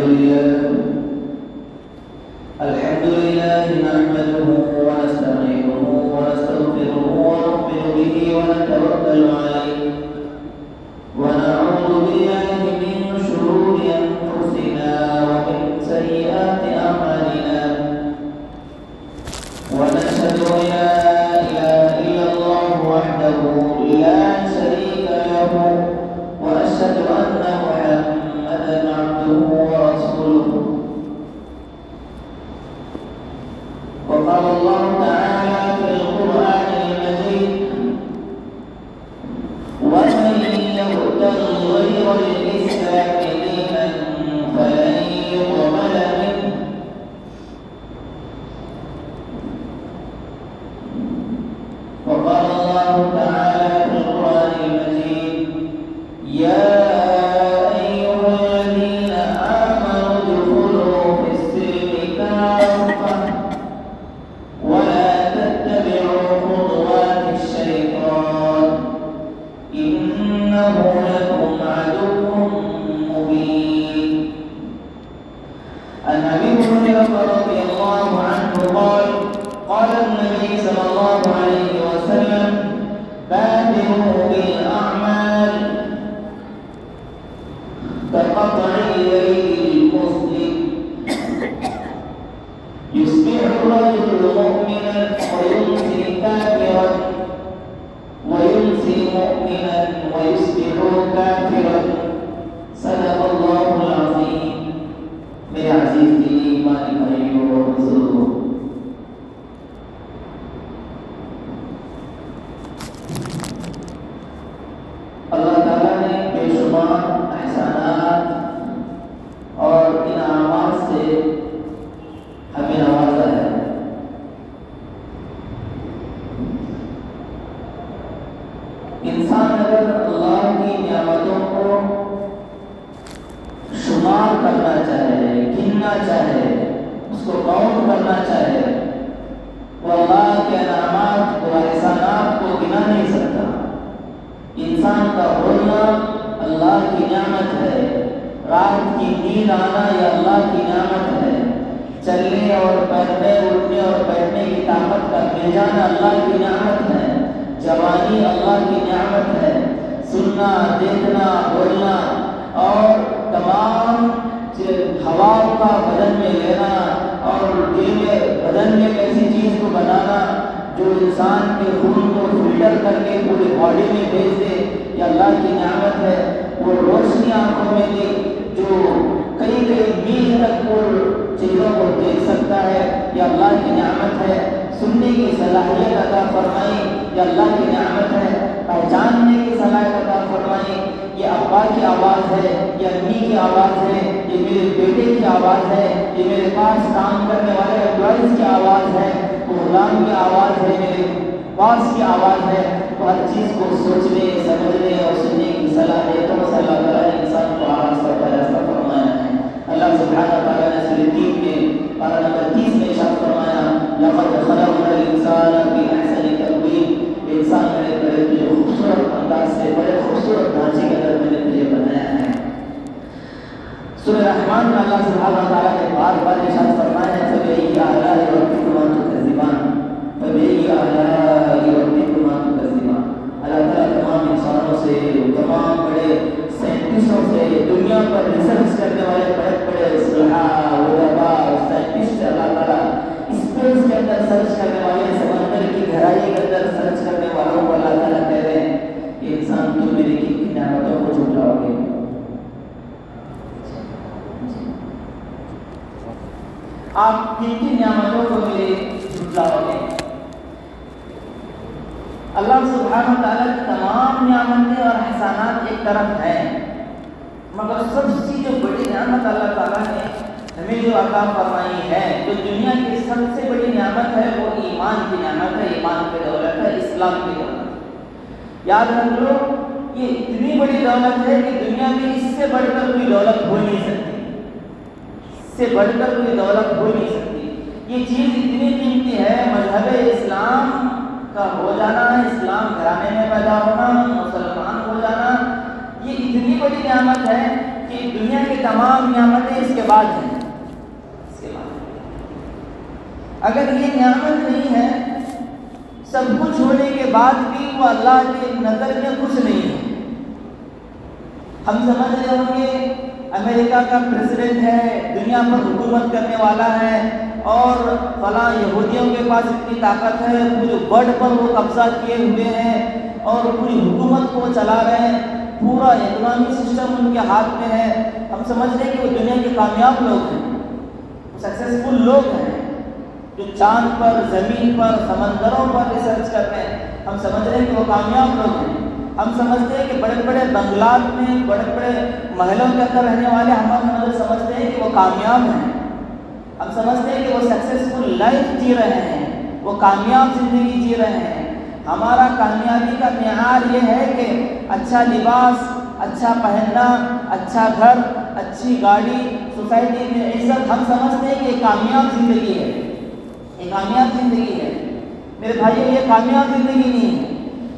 لله نحمده ونستعينه ونستغفره ونؤمن به ونتوكل عليه ونعوذ بالله من شرور أنفسنا ومن سيئات أعمالنا ونشهد أن لا إله إلا الله وحده لا شريك له وأشهد أن محمدا عبده ورسوله. وقال الله تعالى في القرآن المجيد: ومن يبتغ غير الإسلام دينا فلن يقبل منه وقال الله تعالى في القرآن المجيد: يا أيها الذين آمنوا ادخلوا في السلم كافة ولا تتبعوا خطوات الشيطان إنه لكم عدو مبين. عن أبي هريرة رضي الله عنه قال: قال النبي صلى الله عليه وسلم: بادروا بالأعمال كقطع الليل المظلم يصبح الرجل مؤمنا ويمسي كافرا ويمسي مؤمنا ويصبح كافرا. صدق الله العظيم. میرے عزیز دینی ایمانی بھائیوں اور بزرگوں، اللہ تعالیٰ نے بے شمار احسانات اور انعامات سے ہمیں نوازا ہے. انسان اگر اللہ کی نعمتوں کو شمار کرنا چاہے، گننا چاہے، اس کو کاؤنٹ کرنا چاہے، وہ اللہ کے انعامات اور احسانات کو گنا نہیں سکتا. انسان کا بولنا اللہ کی نعمت ہے، رات کی نیند آنا یہ اللہ کی نعمت ہے، چلنے اور پڑھنے، اٹھنے اور بیٹھنے کی طاقت کا مل جانا اللہ کی نعمت ہے، جوانی اللہ کی نعمت ہے، سننا، دیکھنا، بولنا اور تمام ہوا کا بدن میں لینا اور دل میں بدن میں ایسی چیز کو بنانا جو انسان کے خون کو فلٹر کر کے پوری باڈی میں بھیج دے، یہ اللہ کی نعمت ہے. وہ روشنی آنکھوں میں دے جو کئی میل تک وہ چیزوں کو دیکھ سکتا ہے، یہ اللہ کی نعمت ہے. سننے کی صلاحیت عطا فرمائی، یہ اللہ کی نعمت ہے. پہچاننے کی صلاحیت عطا فرمائی، یہ ابا کی آواز ہے، یہ امی کی آواز ہے، یہ میرے بیٹے کی آواز ہے، یہ میرے پاس کام کرنے والے امپلائیز کی آواز ہے، غلام کی آواز ہے، میرے باس کی آواز ہے. تو ہر چیز کو سوچنے، سمجھنے اور سننے کی صلاحیتوں سے اللہ تعالیٰ نے انسان کو آراستہ فرمایا ہے. اللہ سبحانہ تعالیٰ نے سورہ 3 میں پارہ نمبر 30 میں ارشاد فرمایا: لقد خلقنا الانسان فی احسن تقویم. انسان میں نے تجھے خوبصورت انداز سے، بڑے خوبصورت ڈھانچے کے اندر میں نے تجھے بنایا ہے. سورہ رحمان میں اللہ سبحانہ تعالیٰ نے بار بار ارشاد فرمایا ہے: فبأي آلاء ربكما تكذبان فبأي آلاء ربكما تكذبان. اللہ تعالیٰ تمام انسانوں سے، تمام بڑے سائنٹسٹوں سے، دنیا پر ریسرچ کرنے والے بڑے بڑے صلاح علماء سائنٹسٹ سے اللہ تعالیٰ اسپیس کے اندر سرچ کرنے والے، سمندر کی گہرائی کے اندر سرچ کرنے والوں کو اللہ تعالیٰ کہہ رہے ہیں کہ انسان تم میری کن نعمتوں کو جھٹلاؤ گے. آپ کن کن نعمتوں کو میرے جھٹلاؤ گے؟ اللہ سبحانہ تعالیٰ کی تمام نعمتیں اور احسانات ایک طرف ہیں، مگر سب سے جو بڑی نعمت اللہ تعالیٰ نے ہمیں جو عطا فرمائی ہے، جو دنیا کی سب سے بڑی نعمت ہے، وہ ایمان کی نعمت ہے، ایمان کی دولت ہے، اسلام کی دولت ہے. یاد رکھ لو، یہ اتنی بڑی دولت ہے کہ دنیا میں اس سے بڑھ کر کوئی دولت ہو نہیں سکتی، اس سے بڑھ کر کوئی دولت ہو نہیں سکتی. یہ چیز اتنی قیمتی ہے، مذہب اسلام کا ہو جانا، اسلام گھرانے میں پیدا ہونا، مسلمان ہو جانا، یہ اتنی بڑی نعمت ہے کہ دنیا کی تمام نعمتیں اس کے بعد ہیں، اگر یہ نعمت نہیں ہے، سب کچھ ہونے کے بعد بھی وہ اللہ کی نظر میں کچھ نہیں ہے۔ ہم سمجھ رہے ہوں گے امریکہ کا پریزیڈنٹ ہے، دنیا پر حکومت کرنے والا ہے، اور فلاں یہودیوں کے پاس اتنی طاقت ہے، پورے ورلڈ پر وہ قبضہ کیے ہوئے ہیں اور پوری حکومت کو چلا رہے ہیں، پورا اکنامی سسٹم ان کے ہاتھ میں ہے۔ ہم سمجھ رہے ہیں کہ وہ دنیا کے کامیاب لوگ ہیں، سکسیسفل لوگ ہیں، جو چاند پر، زمین پر، سمندروں پر ریسرچ کر رہے ہیں۔ ہم سمجھ رہے ہیں کہ وہ کامیاب لوگ ہیں۔ ہم سمجھتے ہیں کہ بڑے بڑے بنگلات میں، بڑے بڑے محلوں کے اندر رہنے والے ہم سمجھتے ہیں کہ وہ کامیاب ہیں۔ ہم سمجھتے ہیں کہ وہ سکسیسفل لائف جی رہے ہیں، وہ کامیاب زندگی جی رہے ہیں۔ ہمارا کامیابی کا معیار یہ ہے کہ اچھا لباس، اچھا پہننا، اچھا گھر، اچھی گاڑی، سوسائٹی میں عزت۔ ہم سمجھتے ہیں کہ یہ کامیاب زندگی ہے، یہ کامیاب زندگی ہے۔ میرے بھائیو، یہ کامیاب زندگی نہیں ہے۔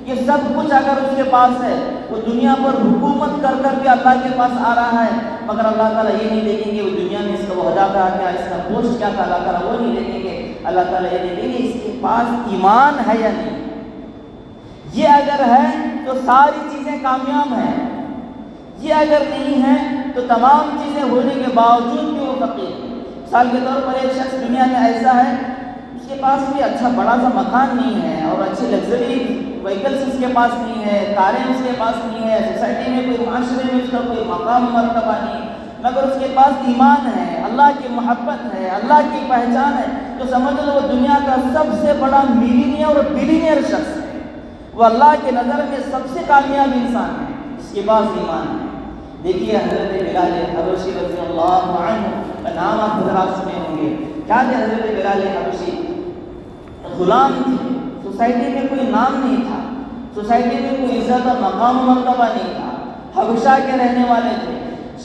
یہ سب کچھ اگر اس کے پاس ہے، وہ دنیا پر حکومت کر کر کے اللہ کے پاس آ رہا ہے، مگر اللہ تعالیٰ یہ نہیں دیکھیں گے وہ دنیا میں اس کا وہ عہدہ تھا کیا، اس کا پوسٹ کیا تھا، اللہ تعالیٰ وہ نہیں دیکھیں گے۔ اللہ تعالیٰ یہ دیکھیں گے اس کے پاس ایمان ہے یا نہیں۔ یہ اگر ہے تو ساری چیزیں کامیاب ہیں، یہ اگر نہیں ہے تو تمام چیزیں ہونے کے باوجود بھی وہ فقیر ہے۔ مثال کے طور پر ایک شخص دنیا میں ایسا ہے، اس کے پاس بھی اچھا بڑا سا مکان نہیں ہے اور اچھی لگژری وہیکلس اس کے پاس نہیں ہے، کاریں اس کے پاس نہیں ہے، سوسائٹی میں کوئی، معاشرے میں اس کا کوئی مقام مرتبہ نہیں، مگر اس کے پاس ایمان ہے، اللہ کی محبت ہے، اللہ کی پہچان ہے، تو سمجھ لو وہ دنیا کا سب سے بڑا ملینئر اور بلینئر شخص ہے۔ وہ اللہ کی نظر میں سب سے کامیاب انسان ہے جس کے پاس ایمان ہے۔ دیکھیے حضرت بلال حبشی رضی اللہ عنہ کا نام آپ حضرات سنے ہوں گے۔ کیا تھے حضرت بلال حبشی؟ غلام تھے، سوسائٹی میں کوئی نام نہیں تھا، سوسائٹی میں کوئی عزت اور مقام و مرتبہ نہیں تھا، حبشہ کے رہنے والے تھے،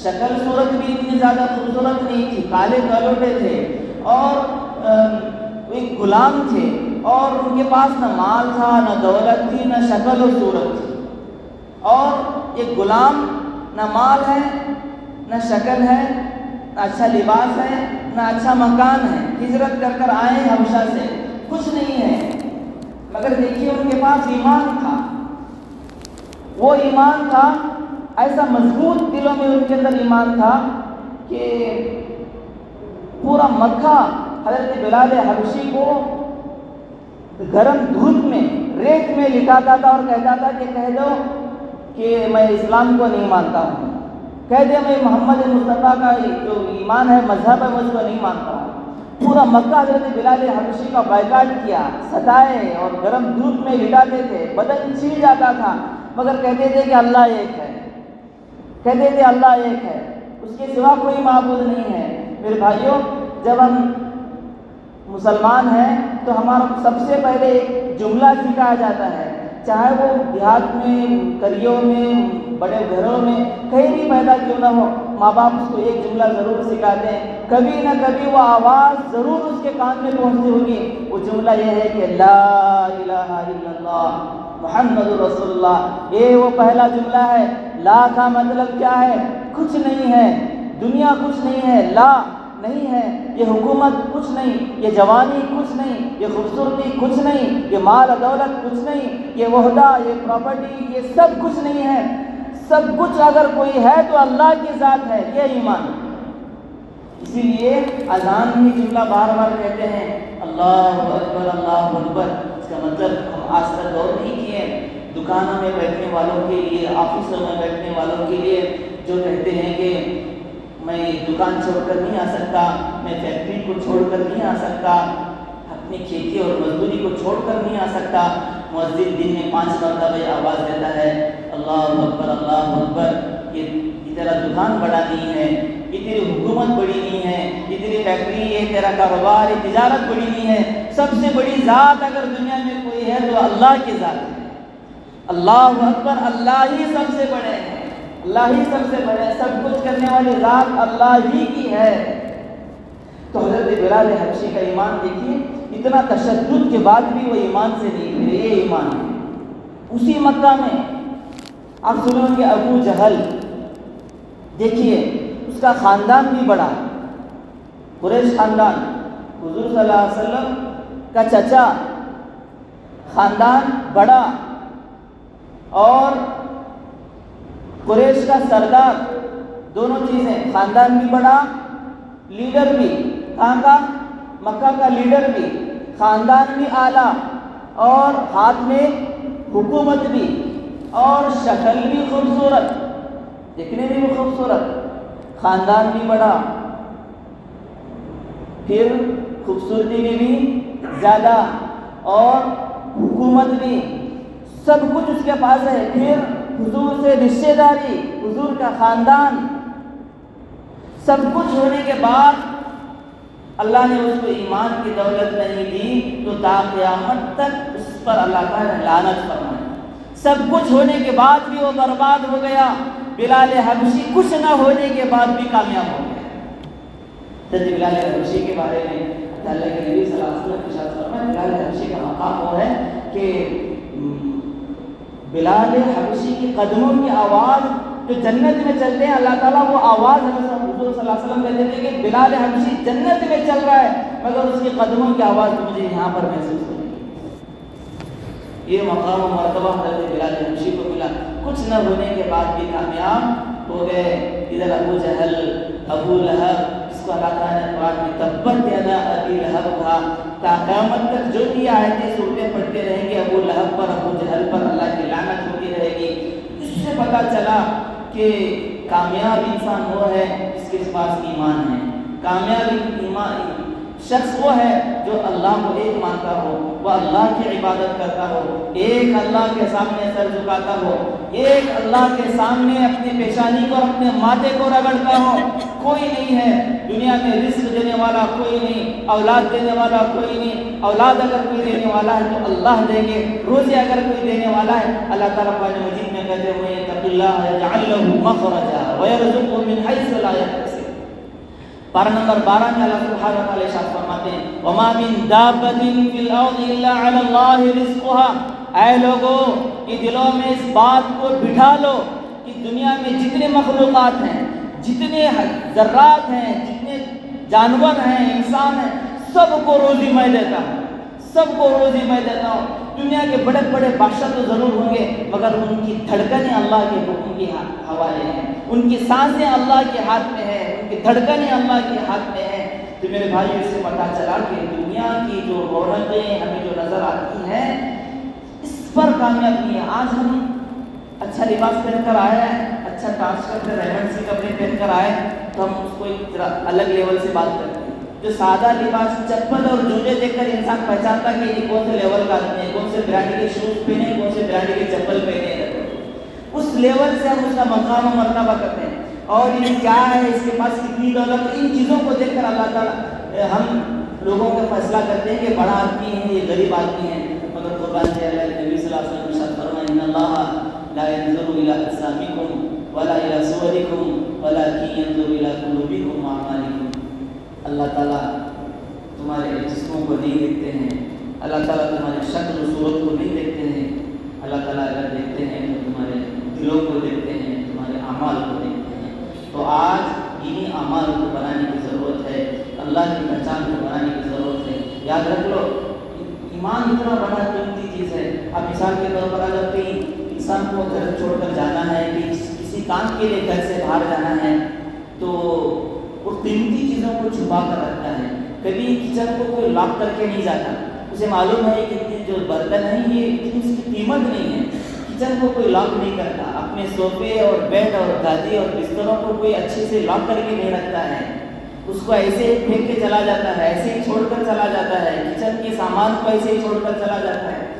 شکل صورت بھی اتنی زیادہ خوبصورت نہیں تھی، کالے کالوٹے تھے، اور ایک غلام تھے، اور ان کے پاس نہ مال تھا، نہ دولت تھی، نہ شکل و صورت تھی۔ اور ایک غلام، نہ مال ہے، نہ شکل ہے، نہ اچھا لباس ہے، نہ اچھا مکان ہے، ہجرت کر کر آئے حبشہ سے، کچھ نہیں ہے، مگر دیکھیے ان کے پاس ایمان تھا۔ وہ ایمان تھا ایسا مضبوط، دلوں میں ان کے اندر ایمان تھا کہ پورا مکہ حضرت بلال حبشی کو گرم دھوپ میں، ریت میں لٹاتا تھا اور کہتا تھا کہ کہہ دو کہ میں اسلام کو نہیں مانتا ہوں، کہہ دے میں محمد مصطفیٰ کا جو ایمان ہے، مذہب ہے، میں اس کو نہیں مانتا ہوں۔ پورا مکہ حضرت بلال حبشی کا بائیکاٹ کیا، ستائے اور گرم دودھ میں لٹاتے تھے، بدن چھیل جاتا تھا، مگر کہتے تھے کہ اللہ ایک ہے، کہتے تھے اللہ ایک ہے، اس کے سوا کوئی معبود نہیں ہے۔ میرے بھائیوں، جب ہم مسلمان ہیں تو ہمارا سب سے پہلے ایک جملہ سکھایا جاتا ہے، چاہے وہ دیہات میں، قریوں میں، بڑے گھروں میں، کہیں بھی پیدا کیوں نہ ہو، ماں باپ اس کو ایک جملہ ضرور سکھاتے ہیں، کبھی نہ کبھی وہ آواز ضرور اس کے کان میں پہنچتی ہوگی۔ وہ جملہ یہ ہے کہ لا الہ الا اللہ محمد رسول اللہ۔ یہ وہ پہلا جملہ ہے۔ لا کا مطلب کیا ہے؟ کچھ نہیں ہے، دنیا کچھ نہیں ہے، لا نہیں ہے، یہ حکومت کچھ نہیں، یہ جوانی کچھ نہیں، یہ خوبصورتی کچھ نہیں، یہ مال و دولت کچھ نہیں، یہ عہدہ، یہ پراپرٹی، یہ سب کچھ نہیں ہے۔ سب کچھ اگر کوئی ہے تو اللہ کی ذات ہے، یہ ایمان۔ اسی لیے اذان میں جملہ بار بار کہتے ہیں اللہ اکبر اللہ اکبر۔ اس کا مطلب ہم آج تک غور نہیں کیے، دکانوں میں بیٹھنے والوں کے لیے، آفسوں میں بیٹھنے والوں کے لیے جو کہتے ہیں کہ میں دکان چھوڑ کر نہیں آ سکتا، میں فیکٹری کو چھوڑ کر نہیں آ سکتا، اپنی کھیتی اور مزدوری کو چھوڑ کر نہیں آ سکتا، مؤذن دن میں 5 مرتبہ آواز دیتا ہے اللہ اکبر اللہ اکبر۔ یہ تیرا دکان بڑا نہیں ہے، یہ تیری حکومت بڑی نہیں ہے، یہ تیری فیکٹری، یہ تیرا کاروبار، یہ تجارت بڑی نہیں ہے، سب سے بڑی ذات اگر دنیا میں کوئی ہے تو اللہ کی ذات ہے۔ اللہ اکبر، اللہ ہی سب سے بڑے ہیں، اللہ ہی سب سے بڑے، سب کچھ کرنے والی ذات اللہ ہی کی ہے۔ تو حضرت بلال حبشی کا ایمان دیکھیے، اتنا تشدد کے بعد بھی وہ ایمان سے نہیں پھرے، یہ ایمان ہے۔ اسی مکہ میں آپ سنیں گے ابو جہل، دیکھیے اس کا خاندان بھی بڑا، قریش خاندان، حضور صلی اللہ علیہ وسلم کا چچا، خاندان بڑا، اور قریش کا سردار، دونوں چیزیں، خاندان بھی بڑا، لیڈر بھی، کہاں کا؟ مکہ کا لیڈر بھی، خاندان بھی اعلیٰ، اور ہاتھ میں حکومت بھی، اور شکل بھی خوبصورت، دیکھنے میں بھی خوبصورت، خاندان بھی بڑا، پھر خوبصورتی میں بھی زیادہ، اور حکومت بھی، سب کچھ اس کے پاس ہے، پھر حضور سے رشتہ داری، حضور کا خاندان، سب کچھ ہونے کے بعد اللہ نے اس کو ایمان کی دولت نہیں دی تو تا قیامت تک اس پر اللہ تعالیٰ نے لعنت فرمائی۔ سب کچھ ہونے کے بعد بھی وہ برباد ہو گیا، بلال حبشی کچھ نہ ہونے کے بعد بھی کامیاب ہو گیا۔ حضرت بلال حبشی کے بارے میں اللہ کے نبی صلی اللہ علیہ وسلم نے ارشاد فرمایا، بلال حبشی کا مقام وہ ہے کہ بلال حبشی کے قدموں کی آواز جو جنت میں چلتے ہیں، اللہ تعالیٰ وہ آواز حضور صلی اللہ علیہ وسلم کہتے تھے کہ بلال حبشی جنت میں چل رہا ہے، مگر اس کے قدموں کی آواز مجھے یہاں پر محسوس ہوتی ہے۔ یہ مقام و مرتبہ حضرت بلال حبشی کو ملا، کچھ نہ ہونے کے بعد بھی کامیاب ہو گئے۔ ادھر ابو جہل، ابو لہب، جس کو اللہ تعالیٰ نے قرآن میں تبت یدا ابی لہب کہا، تا قیامت تک جو بھی آیتیں سورتیں پڑھتے رہیں گے ابو لہب پر، ابو جہل پر اللہ کی لعنت ہوتی رہے گی۔ اس سے پتہ چلا کہ کامیاب انسان وہ ہے جس کے پاس ایمان ہے۔ کامیاب ایمان شخص وہ ہے جو اللہ کو ایک مانتا ہو، وہ اللہ کی عبادت کرتا ہو، ایک اللہ کے سامنے سر جھکاتا ہو، ایک اللہ کے سامنے اپنی پیشانی کو اور اپنے ماتھے کو رگڑتا ہو۔ کوئی نہیں ہے دنیا میں رزق دینے والا، کوئی نہیں اولاد دینے والا، کوئی نہیں۔ اولاد اگر کوئی دینے والا ہے تو اللہ دیں گے، روزی اگر کوئی دینے والا ہے اللہ تعالیٰ قرآن مجید میں کہتے ہوئے اتق اللہ یجعل لہ مخرجا ویرزقہ من حیث لا یحتسب۔ پارہ نمبر 12 میں اللہ سبحانہ و تعالیٰ ارشاد فرماتے ہیں وما من دابۃ فی الارض الا علی اللہ رزقها۔ اے لوگو، یہ دلوں میں اس بات کو بٹھا لو کہ دنیا میں جتنے مخلوقات ہیں، جتنے ذرات ہیں، جتنے جانور ہیں، انسان ہیں، سب کو روزی میں دیتا ہوں، سب کو روزی میں دیتا ہوں۔ دنیا کے بڑے بڑے بادشاہ تو ضرور ہوں گے مگر ان کی دھڑکنیں اللہ کے حکم کے حوالے ہیں، ان کی سانسیں اللہ کے ہاتھ میں ہیں، ان کی دھڑکنیں اللہ کے ہاتھ میں ہیں۔ تو میرے بھائی اس سے پتہ چلا کہ دنیا کی جو رونقیں ہمیں جو نظر آتی ہیں اس پر کامیاب نہیں ہے۔ آج ہم اچھا لباس پہن کر آئے ہیں، اچھا ڈانس کرتے ریمنڈ سے کپڑے پہن کر آئے تو ہم اس کو ایک الگ لیول سے بات کرتے ہیں۔ جو سادہ لباس، چپل اور جوتے دیکھ کر انسان پہچانتا کہ یہ کون سے لیول کا آدمی ہے، کون سے برانڈ کے شوز پہنے، کون سے برانڈ کے چپل پہنے، اس لیول سے ہم اس کا مقام و مرتبہ کرتے ہیں۔ اور یہ کیا ہے، اس کے پاس کتنی دولت، ان چیزوں کو دیکھ کر اللہ تعالیٰ ہم لوگوں کا فیصلہ کرتے ہیں کہ بڑا آدمی ہے، یہ غریب آدمی ہے۔ مگر قربان سے اللہ کے نبی صلی اللہ علیہ وسلم ارشاد فرمائے ان اللہ لا ينظر الى اجسامكم ولا الى صوركم ولكن ينظر الى قلوبكم واعمالكم۔ اللہ تعالیٰ تمہارے جسموں کو نہیں دیکھتے ہیں، اللہ تعالیٰ تمہارے شکل و صورت کو نہیں دیکھتے ہیں، اللہ تعالیٰ اگر دیکھتے ہیں تو تمہارے دلوں کو دیکھتے ہیں، تمہارے اعمال کو دیکھتے ہیں۔ تو آج انہی اعمال کو بنانے کی ضرورت ہے، اللہ کی پہچان کو بنانے کی ضرورت ہے۔ یاد رکھ لو ایمان اتنا بڑا قیمتی چیز ہے۔ اب مثال کے طور پر اگر کہیں انسان کو گھر چھوڑ کر جانا ہے کہ کسی کام کے لیے گھر سے باہر جانا ہے تو وہ قیمتی چیزوں کو چھپا کر رکھتا ہے۔ کبھی کچن کو کوئی لاک کر کے نہیں جاتا، اسے معلوم ہے کہ جو برتن ہیں یہ اس کی قیمت نہیں ہے، کچن کو کوئی لاک نہیں کرتا۔ اپنے صوفے اور بیڈ اور گادی اور بستروں کو کوئی اچھے سے لاک کر کے نہیں رکھتا ہے، اس کو ایسے ہی پھینک کے چلا جاتا ہے، ایسے ہی چھوڑ کر چلا جاتا ہے، کچن کے سامان کو ایسے ہی چھوڑ کر چلا جاتا ہے۔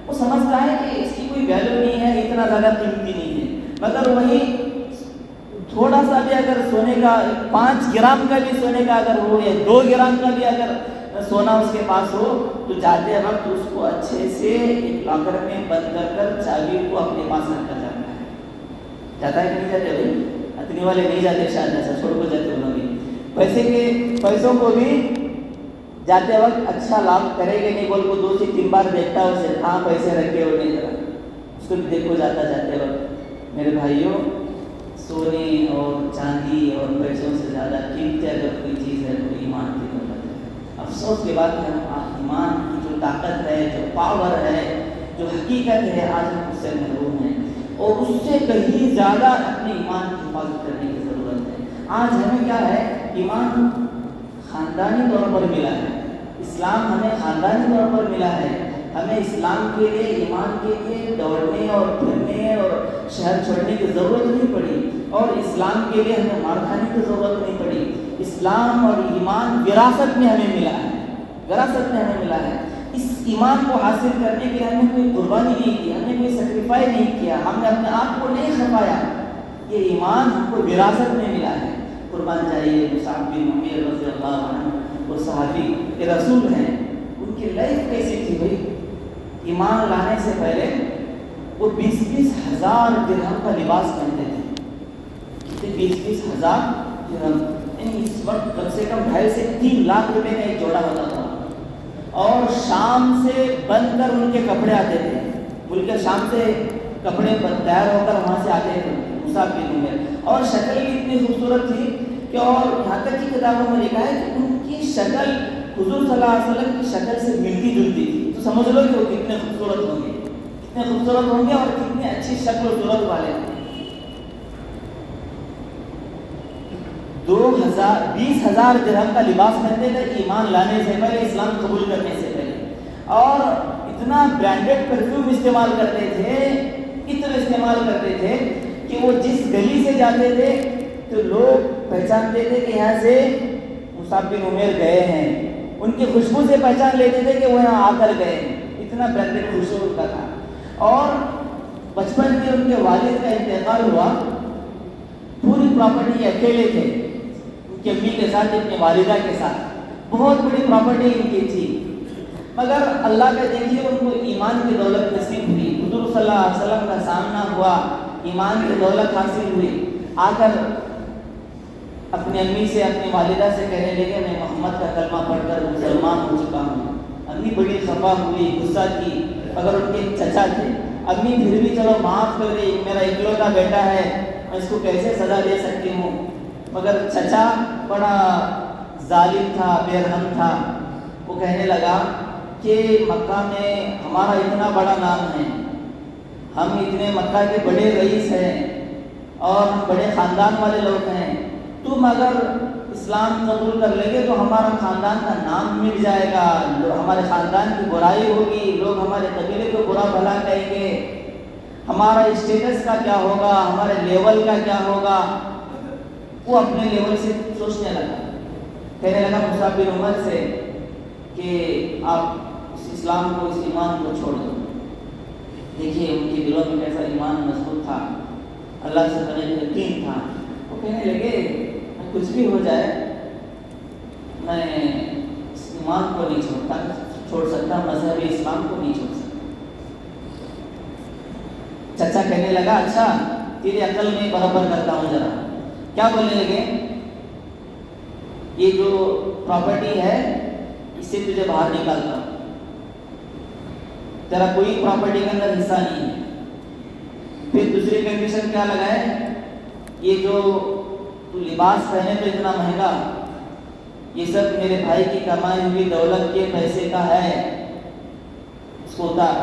وہ سمجھتا ہے کہ اس کی کوئی ویلیو نہیں ہے، اتنا زیادہ قیمتی نہیں ہے۔ مگر وہی تھوڑا سا بھی اگر سونے کا 5 گرام کا بھی سونے کا اگر ہو یا 2 گرام کا بھی اگر سونا اس کے پاس ہو تو جاتے وقت اس کو اچھے سے ایک لاکر میں بند کر کر چابی کو اپنے پاس رکھ کر جاتا ہے۔ جاتا ہے کہ نہیں جاتے بھائی؟ اتنی والے نہیں جاتے، شاید ایسا چھوڑ کر جاتے انہوں بھی۔ پیسوں کو بھی جاتے وقت اچھا لاک کرے گا نہیں بول کو 2 سے 3 بار دیکھتا ہے اسے، کہاں پیسے رکھے ہوئے نہیں، اس کو بھی دیکھو جاتے وقت۔ میرے بھائیوں سونے اور چاندی اور پیسوں سے زیادہ قیمتی اگر کوئی چیز ہے تو ایمان کی دولت ہے۔ افسوس کے بعد کہ ہم ایمان کی جو طاقت ہے، جو پاور ہے، جو حقیقت ہے، آج ہم اس سے محروم ہیں، اور اس سے کہیں زیادہ اپنے ایمان کی حفاظت کرنے کی ضرورت ہے۔ آج ہمیں کیا ہے، ایمان خاندانی طور پر ملا ہے، اسلام ہمیں خاندانی طور پر ملا ہے۔ ہمیں اسلام کے لیے، ایمان کے لیے دوڑنے اور پھرنے اور شہر چھوڑنے کی ضرورت نہیں پڑی، اور اسلام کے لیے ہمیں مار کھانے کی ضرورت نہیں پڑی۔ اسلام اور ایمان وراثت میں ہمیں ملا ہے، وراثت میں ہمیں ملا ہے۔ اس ایمان کو حاصل کرنے کے لیے ہم نے کوئی قربانی نہیں کی، ہم نے کوئی سیکریفائی نہیں کیا، ہم نے اپنے آپ کو نہیں کھپایا۔ یہ ایمان ہم کو وراثت میں ملا ہے۔ قربان جائیے مصعب بن عمیر رضی اللہ عنہ، وہ صحابی کے رسول ہیں، ان کی لائف کیسی تھی بھائی؟ ایمان لانے سے پہلے وہ 20-20 ہزار درہم کا لباس پہنتے تھے۔ 20-20 ہزار درہم، یعنی اس وقت کم سے کم 2.5 سے 3 لاکھ روپے کا ایک جوڑا ہوتا تھا۔ اور شام سے بن کر ان کے کپڑے آتے تھے، ملک شام سے کپڑے تیار ہو کر وہاں سے آتے تھے مصعب بن عمیر، اور شکل بھی اتنی خوبصورت تھی کہ، اور یہاں تک کی کتابوں میں لکھا ہے کہ ان کی شکل حضور صلی اللہ علیہ وسلم کی شکل سے ملتی جلتی تھی۔ تو سمجھ لو کہ وہ کتنے خوبصورت ہوں گے، کتنے خوبصورت ہوں گے، اور کتنے اچھی شکل و صورت والے ہیں۔ 20,000 درہم کا لباس پہنتے تھے ایمان لانے سے پہلے، اسلام قبول کرنے سے پہلے، اور اتنا برانڈڈ پرفیوم استعمال کرتے تھے، عطر استعمال کرتے تھے کہ وہ جس گلی سے جاتے تھے تو لوگ پہچانتے تھے کہ یہاں سے مصعب بن عمیر گئے ہیں، ان کی خوشبو سے پہچان لیتے تھے کہ وہ یہاں آ کر گئے ہیں، اتنا برانڈڈ خوشبو ان کا تھا۔ اور بچپن میں ان کے والد کا انتقال ہوا، پوری پراپرٹی اکیلے تھے، ان کی امی کے ساتھ، اپنی والدہ کے ساتھ، بہت بڑی پراپرٹی ان کی تھی، مگر اللہ کا دیکھیے ان کو ایمان کی دولت نصیب ہوئی، حضور صلی اللہ علیہ وسلم کا سامنا ہوا، ایمان کی دولت حاصل ہوئی، آ کر اپنی امی سے، اپنی والدہ سے کہنے لگے میں محمد کا کلمہ پڑھ کر مسلمان ہو چکا ہوں۔ امی بڑی خفا ہوئی، غصہ کی، مگر ان کے چچا تھے، امی پھر بھی چلو معاف کر دی، میرا اکلوتا بیٹا ہے، میں اس کو کیسے سزا دے سکتی ہوں۔ مگر چچا بڑا ظالم تھا، بے رحم تھا، وہ کہنے لگا کہ مکہ میں ہمارا اتنا بڑا نام ہے، ہم اتنے مکہ کے بڑے رئیس ہیں، اور ہم بڑے خاندان والے لوگ ہیں، تم اگر اسلام قبول کر لیں گے تو ہمارا خاندان کا نام مٹ جائے گا، ہمارے خاندان کی برائی ہوگی، لوگ ہمارے قبیلے کو برا بھلا کہیں گے، ہمارا اسٹیٹس کا کیا ہوگا، ہمارے لیول کا کیا ہوگا۔ وہ اپنے لیول سے سوچنے لگا، کہنے لگا مصعب بن عمیر سے کہ آپ اس اسلام کو، اس ایمان کو چھوڑ دو۔ دیکھیے ان کے دلوں میں کیسا ایمان مضبوط تھا، اللہ سے بنے یقین تھا۔ وہ کہنے لگے کچھ بھی ہو جائے میں اس ایمان کو نہیں چھوڑ سکتا، مذہب اسلام کو نہیں چھوڑ سکتا۔ چچا کہنے لگا اچھا تیری عقل میں برابر کرتا ہوں، ذرا کیا بولنے لگے، یہ جو پراپرٹی ہے اس سے تجھے باہر نکالتا ہوں، تیرا کوئی پراپرٹی کے اندر حصہ نہیں ہے۔ پھر دوسری کنڈیشن کیا لگائے، یہ جو تو لباس پہنے تو اتنا مہنگا، یہ سب میرے بھائی کی کمائی ہوئی دولت کے پیسے کا ہے، اس کو اتار۔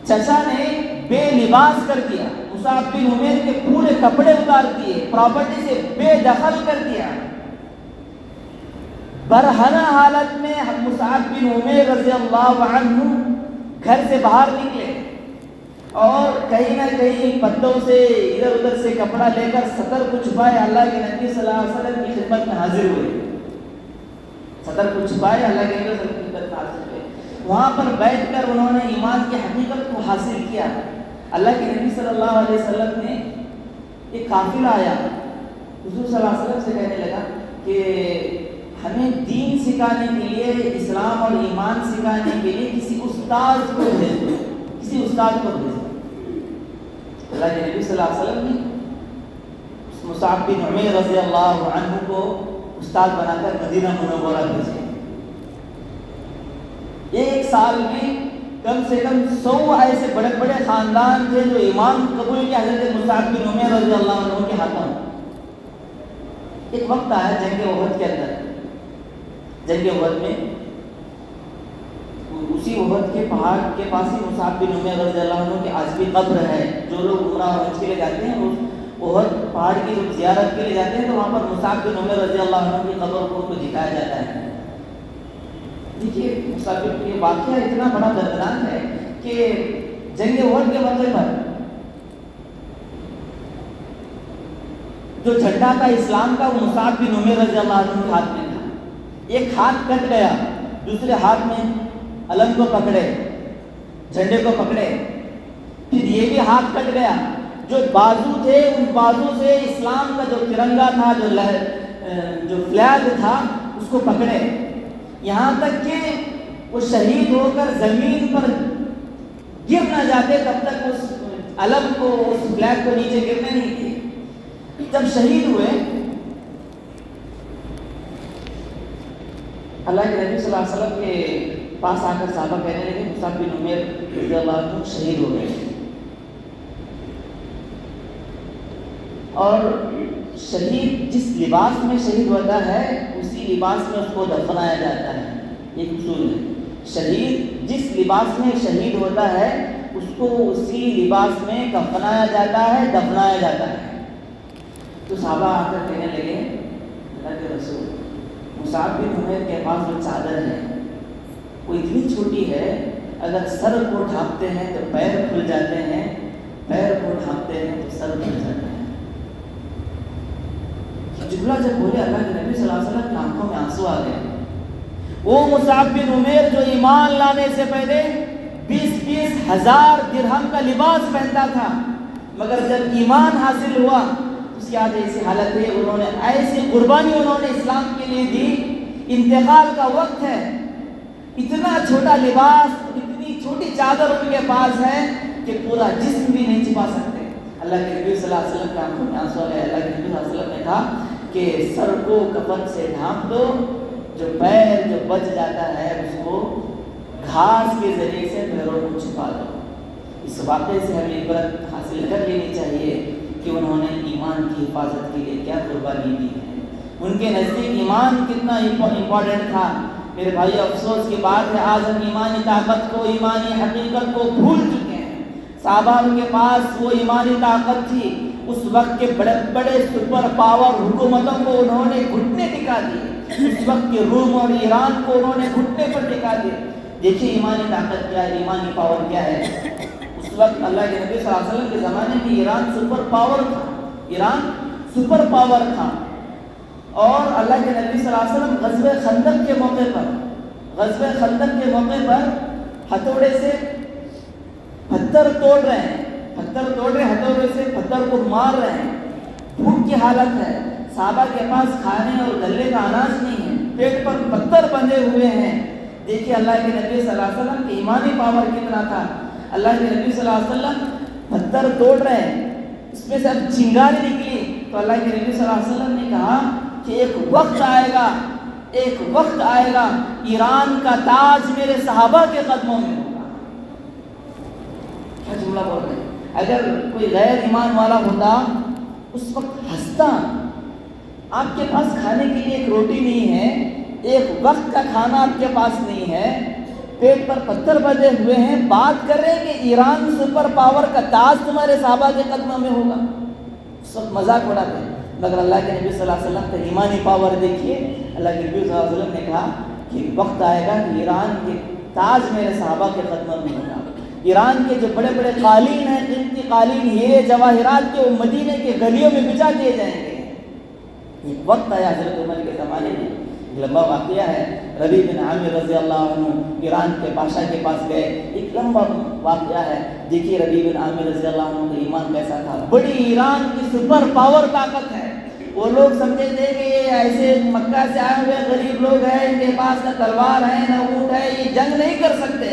چچا نے بے لباس کر دیا، مصعب بن عمیر کے پورے کپڑے اتار دیے، پراپرٹی سے بے دخل کر دیا۔ برہنہ حالت میں مصعب بن عمیر رضی اللہ عنہ گھر سے باہر نکلے، اور کہیں نہ کہیں پتوں سے ادھر ادھر سے کپڑا لے کر سطر کو چھپائے اللہ کے نبی صلی اللہ علیہ وسلم کی خدمت میں حاضر ہوئے، سطر کو چھپائے اللہ کے نبی صلی اللہ علیہ وسلم کی خدمت میں حاضر ہوئے۔ وہاں پر بیٹھ کر انہوں نے ایمان کی حقیقت کو حاصل کیا۔ اللہ کے نبی صلی اللہ علیہ وسلم نے ایک قافلہ آیا، حضور صلی اللہ علیہ وسلم سے کہنے لگا کہ ہمیں دین سکھانے کے لیے، اسلام اور ایمان سکھانے کے لیے کسی استاد کو بھیج دو، کسی استاد کو بھیج دو۔ اللہ کے نبی صلی اللہ علیہ وسلم نے مصعب بن عمیر رضی اللہ عنہ کو استاد بنا کر مدینہ منورہ بھیجے۔ ایک سال میں کم سے کم 100 ایسے بڑے بڑے خاندان تھے جو ایمان قبول کیا حضرت مصعب بن عمیر رضی اللہ عنہ کے ہاتھوں. ایک وقت آیا جنگ احد کے اندر، جنگ احد میں اسی احد کے پہاڑ کے پاس ہی مصعب بن عمیر رضی اللہ عنہ کی آج بھی قبر ہے. جو لوگ عمرہ اور حج کے لیے جاتے ہیں اس احد پہاڑ کی جب زیارت کے لیے جاتے ہیں تو وہاں پر مصعب بن عمیر رضی اللہ عنہ کی قبر کو دکھایا جاتا ہے. دیکھیے مصعب یہ واقعہ اتنا بڑا دردناک ہے کہ جنگ احد کے موقع پر جو جھنڈا تھا اسلام کا وہ مصعب بن عمیر رضی اللہ عنہ کے ہاتھ میں تھا. ایک ہاتھ کٹ گیا، دوسرے ہاتھ میں علم کو پکڑے، جھنڈے کو پکڑے. پھر یہ بھی ہاتھ کٹ گیا، جو بازو تھے ان بازو سے اسلام کا جو ترنگا تھا، جو فلیگ تھا اس کو پکڑے. یہاں تک کہ وہ شہید ہو کر زمین پر گر نہ جاتے تب تک اس علم کو، اس فلیگ کو نیچے گرنے نہیں دیے. جب شہید ہوئے اللہ کے نبی صلی اللہ علیہ وسلم کے پاس آ کر صحابہ کہنے لگے مصعب بن عمیر رضی اللہ عنہ شہید ہو گئے. اور شہید جس لباس میں شہید ہوتا ہے اسی لباس میں اس کو دفنایا جاتا ہے. ایک اصول ہے، شہید جس لباس میں شہید ہوتا ہے اس کو اسی لباس میں کفنایا جاتا ہے، دفنایا جاتا ہے. تو صحابہ آ کر کہنے لگے اللہ کے رسول مصعب بن عمیر کے پاس جو چادر ہے وہ اتنی چھوٹی ہے، اگر سر کو ڈھانپتے ہیں تو پیر کھل جاتے ہیں، پیر کو ڈھانپتے ہیں تو سر کھل جاتا ہے. جملہ جب بولے اللہ کے نبی صلی اللہ علیہ وسلم کی آنکھوں میں آنسو آ گئے. وہ مصعب بن عمیر جو ایمان لانے سے پہلے 20-20 ہزار درہم کا لباس پہنتا تھا، مگر جب ایمان حاصل ہوا اس کی آج ایسی حالت ہے، انہوں نے ایسی قربانی انہوں نے اسلام کے لیے دی. انتقال کا وقت ہے، اتنا چھوٹا لباس، اتنی چھوٹی چادر ان کے پاس ہے کہ پورا جسم بھی نہیں چھپا سکتے. اللہ کے نبی صلی اللہ علیہ وسلم کی آنکھوں میں آنسو آ گئے. اللہ کے نبی صلی اللہ علیہ وسلم نے کہا کہ سر کو کفن سے ڈھانپ دو، جو پیر جو بچ جاتا ہے اس کو گھاس کے ذریعے سے پیروں کو چھپا دو. اس واقعے سے ہمیں عبرت حاصل کر لینی چاہیے کہ انہوں نے ایمان کی حفاظت کے لیے کیا قربانی دی ہے. ان کے نزدیک ایمان کتنا امپورٹنٹ تھا. میرے بھائی افسوس کی بات ہے آج ہم ایمانی طاقت کو، ایمانی حقیقت کو بھول چکے ہیں. صحابہ کے پاس وہ ایمانی طاقت تھی، اس وقت کے بڑے بڑے سپر پاور حکومتوں کو انہوں نے گھٹنے ٹکا دیے. اس وقت کے روم اور ایران کو انہوں نے گھٹنے پر ٹکا دیے. دیکھیے ایمانی طاقت کیا ہے، ایمانی پاور کیا ہے. اس وقت اللہ کے نبی صلی اللہ علیہ وسلم کے زمانے میں ایران سپر پاور تھا، ایران سپر پاور تھا. اور اللہ کے نبی صلی اللہ علیہ وسلم غزوہ خندق کے موقع پر ہتھوڑے سے پتھر توڑ رہے ہیں، ہتھوڑے سے پتھر کو مار رہے ہیں. بھوک کی حالت ہے، صحابہ کے پاس کھانے اور گلے کا اناج نہیں ہے، پیٹ پر پتھر بندھے ہوئے ہیں. دیکھیے اللہ کے نبی صلی اللہ علیہ وسلم کی ایمانی پاور کتنا تھا. اللہ کے نبی صلی اللہ علیہ وسلم پتھر توڑ رہے ہیں، اس میں سے اب چنگاری نکلی تو اللہ کے نبی صلی اللہ علیہ وسلم نے کہا کہ ایک وقت آئے گا ایران کا تاج میرے صحابہ کے قدموں میں ہوگا. کیا جملہ بول رہے ہیں. اگر کوئی غیر ایمان والا ہوتا اس وقت ہنستا. آپ کے پاس کھانے کے لیے ایک روٹی نہیں ہے، ایک وقت کا کھانا آپ کے پاس نہیں ہے، پیٹ پر پتھر بندھے ہوئے ہیں، بات کر رہے ہیں کہ ایران سپر پاور کا تاج تمہارے صحابہ کے قدموں میں ہوگا. اس وقت مذاق اڑاتے ہیں. مگر اللہ کے نبی صلی اللہ علیہ وسلم کا ایمانی پاور دیکھیے. اللہ کے نبی صلی اللہ علیہ وسلم نے کہا کہ وقت آئے گا کہ ایران کے تاج میرے صحابہ کے قدموں میں ہوگا. ایران کے جو بڑے بڑے قالین ہیں، قیمتی قالین، ہیرے جواہرات کے وہ مدینے کے گلیوں میں بچا دیے جائیں گے. ایک وقت آیا حضرت عمر کے زمانے میں، لمبا واقعہ ہے. ربیع بن عامر رضی اللہ عنہ ایران کے بادشاہ کے پاس گئے. ایک لمبا واقعہ ہے. دیکھیے ربیع بن عامر رضی اللہ عنہ کا ایمان کیسا تھا. بڑی ایران کی سپر پاور طاقت ہے. وہ لوگ سمجھے تھے کہ یہ ایسے مکہ سے آئے ہوئے غریب لوگ ہیں، ان کے پاس نہ تلوار ہے نہ اونٹ ہے، یہ جنگ نہیں کر سکتے.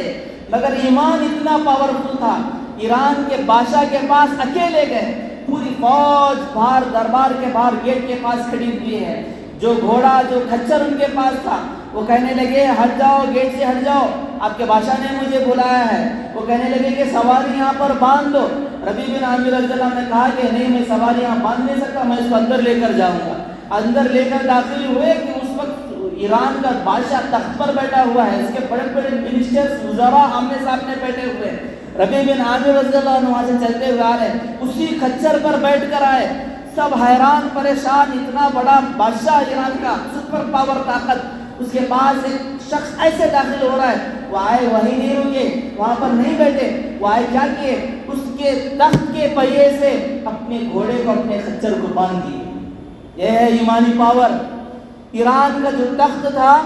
مگر ایمان اتنا پاورفل تھا. ایران کے بادشاہ کے پاس اکیلے گئے، پوری فوج باہر دربار کے باہر گیٹ کے پاس کھڑی ہوئی ہے. جو گھوڑا جو کھچر ان کے پاس تھا وہ کہنے لگے ہٹ جاؤ، گیٹ سے ہٹ جاؤ، آپ کے بادشاہ نے مجھے بلایا ہے۔ وہ کہنے لگے کہ سواری یہاں پر باندھ دو۔ ربیع بن عامر رضی اللہ عنہ نے کہا کہ نہیں، میں سواری یہاں باندھ نہیں سکتا، میں اس کو اندر لے کر جاؤں گا۔ اندر لے کر داخل ہوئے کہ اس وقت ایران کا بادشاہ تخت پر بیٹھا ہوا ہے، اس کے بڑے بڑے منسٹرز وزراء آمنے سامنے بیٹھے ہوئے ہیں۔ ربیع بن عامر رضی اللہ عنہ وہاں سے چلتے ہوئے آ رہے ہیں، اسی کچر پر بیٹھ کر آئے، سب حیران پریشان، اتنا بڑا بادشاہ ایران کا، سپر پاور طاقت، اس کے پاس ایک شخص ایسے داخل ہو رہا ہے۔ وہ آئے، وہی نہیں رکے، وہاں پر نہیں بیٹھے، وہ آئے کیا کیے، اس کے تخت کے پہیے سے اپنے گھوڑے کو، اپنے خچر کو باندھ دیے۔ یہ ہے ایمانی پاور۔ ایران کا جو تخت تھا،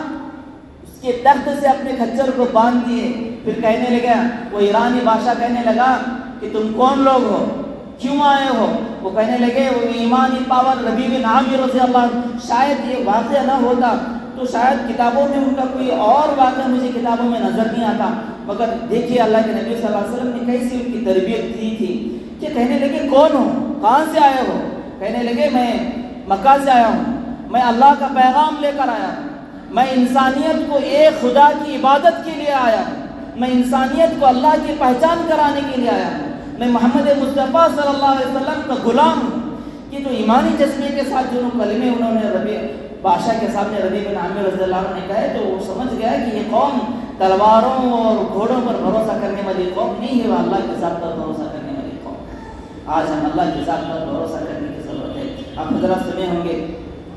اس کے تخت سے اپنے خچر کو باندھ دیے۔ پھر کہنے لگا، وہ ایرانی بادشاہ کہنے لگا کہ تم کون لوگ ہو، کیوں آئے ہو؟ وہ کہنے لگے وہ ایمانی پاور ربیع بن عامر رضی اللہ عنہ، شاید یہ واقعہ نہ ہوتا تو شاید کتابوں میں ان کا کوئی اور واقعہ مجھے کتابوں میں نظر نہیں آتا، مگر دیکھیے اللہ کے نبی صلی اللہ علیہ وسلم نے کیسی ان کی تربیت دی تھی کہ کہنے لگے کون ہو، کہاں سے آئے ہو؟ کہنے لگے میں مکہ سے آیا ہوں، میں اللہ کا پیغام لے کر آیا ہوں، میں انسانیت کو ایک خدا کی عبادت کے لیے آیا ہوں، میں انسانیت کو اللہ کی پہچان کرانے کے لیے آیا ہوں، میں محمد مصطفیٰ صلی اللہ علیہ وسلم کا غلام ہوں۔ کہ جو ایمانی جذبے کے ساتھ جو کلمے انہوں نے ربیع بادشاہ کے سامنے ربیع بن عامر رضی اللہ عنہ نے کہے، تو وہ سمجھ گیا کہ یہ قوم تلواروں اور گھوڑوں پر بھروسہ کرنے والی قوم نہیں ہے، وہ اللہ کے ذات پر بھروسہ کرنے والی قوم ہے۔ آج ہم اللہ کے ذات پر بھروسہ کرنے کی ضرورت ہے۔ آپ حضرات سنے ہوں گے،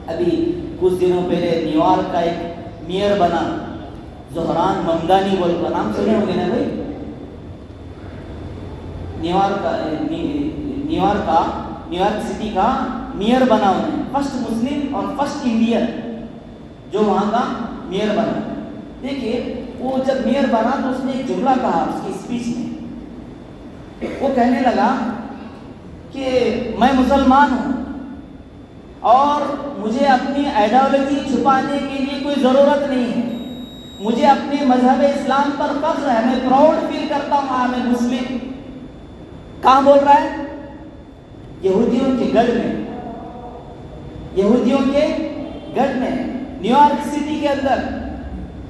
ابھی کچھ دنوں پہلے نیو یارک کا ایک میئر بنا، زہران ممدانی بول کر، نام سنے ہوں گے نا بھائی؟ نیو یارک سٹی کا میئر بنا انہیں، فرسٹ مسلم اور فرسٹ انڈین جو وہاں کا میئر بنا۔ دیکھیے وہ جب میئر بنا تو اس نے ایک جملہ کہا اس کی اسپیچ میں، وہ کہنے لگا کہ میں مسلمان ہوں اور مجھے اپنی آئیڈیالوجی چھپانے کے لیے کوئی ضرورت نہیں ہے، مجھے اپنے مذہب اسلام پر فخر ہے، میں پراؤڈ فیل کرتا ہوں، ہاں میں مسلم۔ کہاں بول رہا ہے؟ یہودیوں کے گڑھ میں، یہودیوں کے گڑھ میں، نیو یارک سٹی کے اندر۔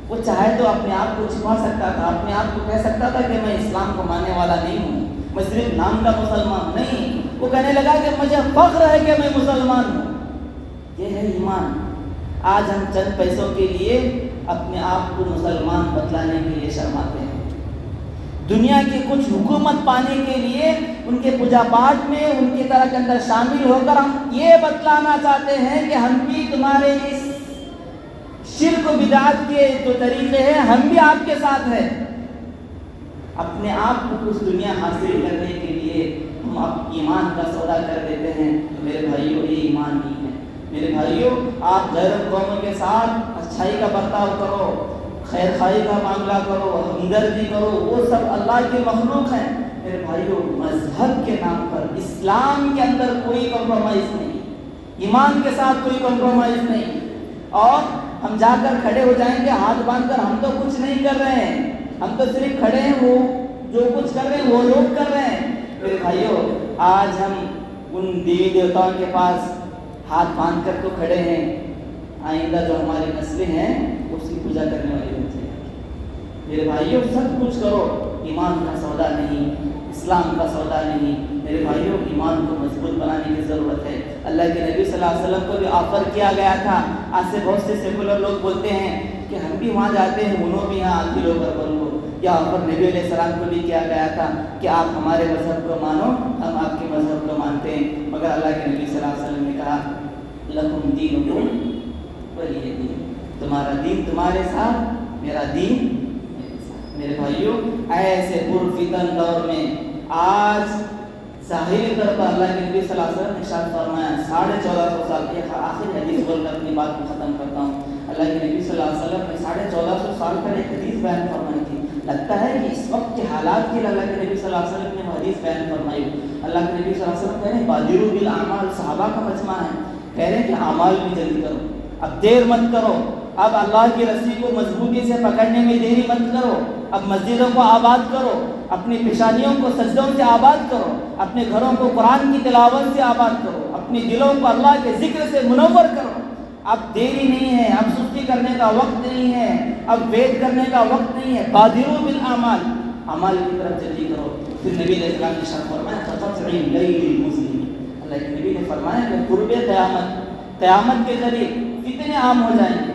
وہ چاہے تو اپنے آپ کو چھپا سکتا تھا، اپنے آپ کو کہہ سکتا تھا کہ میں اسلام کو ماننے والا نہیں ہوں، میں صرف نام کا مسلمان نہیں۔ وہ کہنے لگا کہ مجھے فخر ہے کہ میں مسلمان ہوں۔ یہ ہے ایمان۔ آج ہم چند پیسوں کے لیے اپنے آپ کو مسلمان بتلانے کے لیے شرماتے ہیں، دنیا کی کچھ حکومت پانے کے لیے ان کے پوجا پاٹ میں ان کی طرح کے اندر شامل ہو کر ہم یہ بتلانا چاہتے ہیں کہ ہم بھی تمہارے اس شرک و بدعت کے جو طریقے ہیں ہم بھی آپ کے ساتھ ہیں۔ اپنے آپ کو کچھ دنیا حاصل کرنے کے لیے ہم ایمان کا سودا کر دیتے ہیں۔ میرے بھائیوں، یہ ایمان نہیں ہے۔ میرے بھائیوں، آپ غیر قوموں کے ساتھ اچھائی کا برتاؤ کرو، خیر خواہی کا معاملہ کرو، ہمدردی کرو، وہ سب اللہ کے مخلوق ہیں۔ میرے بھائیوں، مذہب کے نام پر اسلام کے اندر کوئی کمپرومائز نہیں، ایمان کے ساتھ کوئی کمپرومائز نہیں۔ اور ہم جا کر کھڑے ہو جائیں گے ہاتھ باندھ کر، ہم تو کچھ نہیں کر رہے ہیں، ہم تو صرف کھڑے ہیں، وہ جو کچھ کر رہے ہیں وہ لوگ کر رہے ہیں۔ میرے بھائیوں، آج ہم ان دیوی دیوتاؤں کے پاس ہاتھ باندھ کر تو کھڑے ہیں، آئندہ جو ہماری نسلیں ہیں اس کی پوجا کرنے والی ہوتی ہے۔ میرے بھائیوں، سب کچھ کرو، ایمان کا سودا نہیں، اسلام کا سودا نہیں۔ میرے بھائیوں، ایمان کو مضبوط بنانے کی ضرورت ہے۔ اللہ کے نبی صلی اللہ علیہ وسلم کو بھی آفر کیا گیا تھا۔ آج سے بہت سے سیکولر لوگ بولتے ہیں کہ ہم بھی وہاں جاتے ہیں، انہوں بھی یہاں آتی لوگ کر بولو۔ یا آفر نبی علیہ السلام کو بھی کیا گیا تھا کہ آپ ہمارے مذہب کو مانو، ہم آپ کے مذہب کو مانتے ہیں، مگر اللہ کے نبی صلی اللہ علیہ وسلم نے کہا لکم دینکم ولی دین، تمہارا دین تمہارے ساتھ، میرا دین میرے ساتھ۔ میرے بھائیوں، ایسے پرفتن دور میں آج ظاہری طور پر اللہ کے نبی صلی اللہ علیہ وسلم نے ارشاد فرمایا 1450 سال کی آخری حدیث بول کر اپنی بات کو ختم کرتا ہوں۔ اللہ کے نبی صلی اللہ علیہ وسلم نے 1450 سال پر ایک حدیث بیان فرمائی تھی۔ لگتا ہے کہ اس وقت کے حالات کے لیے اللہ کے نبی صلی اللہ علیہ وسلم نے وہ حدیث بیان فرمائی۔ اللہ کے نبی صلی اللہ علیہ وسلم کہہ رہے ہیں بادروا بالاعمال، صحابہ کا مجمع ہے، کہہ رہے ہیں کہ اعمال بھی جلدی کرو، اب دیر مت کرو، اب اللہ کی رسی کو مضبوطی سے پکڑنے میں دیری مت کرو، اب مسجدوں کو آباد کرو، اپنی پیشانیوں کو سجدوں سے آباد کرو، اپنے گھروں کو قرآن کی تلاوت سے آباد کرو، اپنے دلوں کو اللہ کے ذکر سے منور کرو۔ اب دیری نہیں ہے، اب سستی کرنے کا وقت نہیں ہے، اب ویٹ کرنے کا وقت نہیں ہے، بادروا بالاعمال، اعمال کی طرف جلدی کرو۔ پھر نبی علیہ السلام نے ارشاد فرمایا کقطع اللیل المظلم، اللہ کے نبی نے فرمایا کہ قرب قیامت کے ذریعے فتنے عام ہو جائیں گے،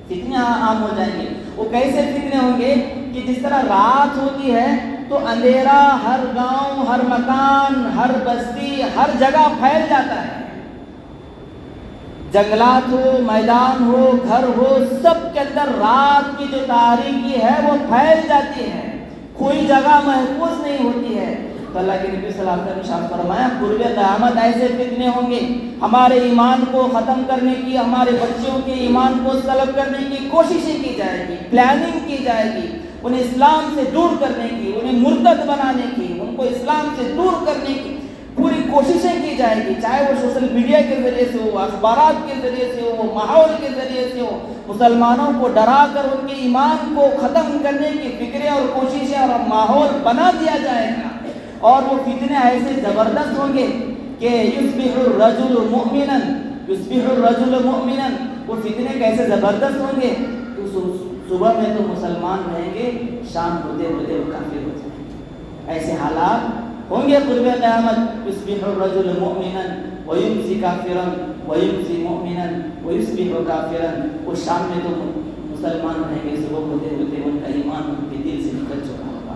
فتنے عام ہو جائیں گے۔ وہ کیسے فتنے ہوں گے کہ جس طرح رات ہوتی ہے تو اندھیرا ہر گاؤں، ہر مکان، ہر بستی، ہر جگہ پھیل جاتا ہے، جنگلات ہو، میدان ہو، گھر ہو، سب کے اندر رات کی جو تاریکی ہے وہ پھیل جاتی ہے، کوئی جگہ محفوظ نہیں ہوتی ہے۔ تو اللہ کے نبی صلی اللہ علیہ وسلم نے ارشاد فرمایا قرب قیامت ایسے فتنے ہوں گے، ہمارے ایمان کو ختم کرنے کی، ہمارے بچوں کے ایمان کو سلب کرنے کی کوششیں کی جائے گی، پلاننگ کی جائے گی، انہیں اسلام سے دور کرنے کی، انہیں مرتد بنانے کی، ان کو اسلام سے دور کرنے کی پوری کوششیں کی جائے گی، چاہے وہ سوشل میڈیا کے ذریعے سے ہو، اخبارات کے ذریعے سے ہو، ماحول کے ذریعے سے ہو، مسلمانوں کو ڈرا کر ان کے ایمان کو ختم کرنے کی فکریں اور کوششیں اور ماحول بنا دیا جائے گا۔ اور وہ فتنے ایسے زبردست ہوں گے کہ یصبح الرجل مؤمنا، یصبح الرجل مؤمنا، وہ فتنے کیسے زبردست ہوں گے کہ صبح میں تو مسلمان رہیں گے، شام ہوتے ہوتے وہ کافر ہو جائیں گے۔ ایسے حالات ہوں گے قرب قیامت، یصبح الرجل مؤمنا ویمسی کافرا ویمسی مؤمنا ویصبح کافرا، وہ شام میں تو مسلمان رہیں گے، صبح ہوتے ہوتے ان کا ایمان ان کے دل سے نکل چکا ہوگا،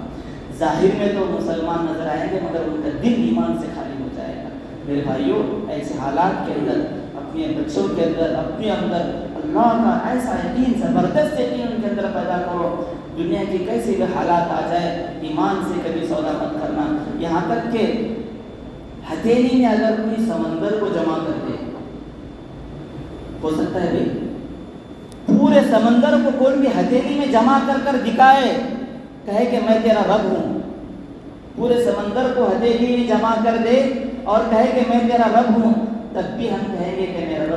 ظاہر میں تو مسلمان نظر آئیں گے مگر ان کا دل ایمان سے خالی ہو جائے گا۔ میرے بھائیوں، ایسے حالات کے اندر اپنے بچوں کے اندر، اپنے اندر اللہ کا ایسا یقین، زبردست یقین ان کے اندر پیدا کرو، دنیا کی کیسے بھی حالات آ جائے ایمان سے کبھی سودا مت کرنا۔ یہاں تک کہ ہتھیلی میں اگر کوئی سمندر کو جمع کر دے، ہو سکتا ہے بھائی پورے سمندر کو کوئی بھی ہتھیلی میں جمع کر کر دکھائے، کہے کہ میں تیرا رب ہوں، پورے سمندر کو ہتھیلی میں جمع کر دے اور کہے کہ میں تیرا رب ہوں، تب بھی ہم کہیں گے کہ میرا رب